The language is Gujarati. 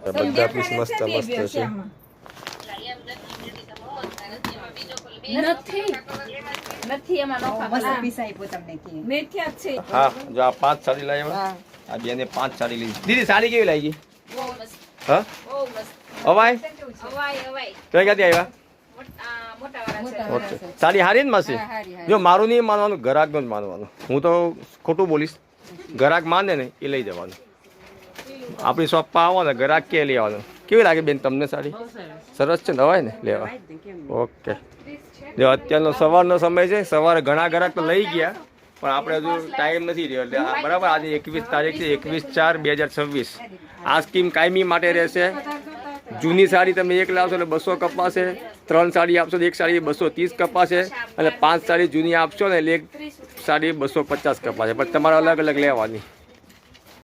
બધા પીસ મસ્ત મસ્ત છે. હા જો આ 5 સાડી લાવ્યા. આ બેને 5 સાડી લીધી. દીદી સાડી કેવી લાગી? હા અવાય તો ક્યાંથી આવ્યા? ઓકે સાડી હારી ને માસી? જો મારું નહીં માનવાનું, ગ્રાહકનું જ માનવાનું. હું તો ખોટું બોલીશ. ગ્રાહક માને ને એ લઈ જવાનું. આપણી શોપમાં આવો ને ગ્રાહક કે લઈ આવવાનું. કેવી લાગે બેન તમને સાડી? સરસ છે ને, અવાય ને લેવા? ઓકે જો અત્યારનો સવારનો સમય છે. સવારે ઘણા ગ્રાહક તો લઈ ગયા પણ આપણે હજુ ટાઈમ નથી રહ્યો એટલે બરાબર. આજે 21 તારીખ છે, 21/4/2026. આ સ્કીમ કાયમી માટે રહેશે. જૂની સાડી તમે એક લાવશો એટલે 200 કપાશે. 3 સાડી આપશો તો એક સાડી 230 કપાશે અને 5 સાડી જૂની આપશો ને એટલે એક સાડી 250 કપાશે. પણ તમારે અલગ અલગ લેવાની.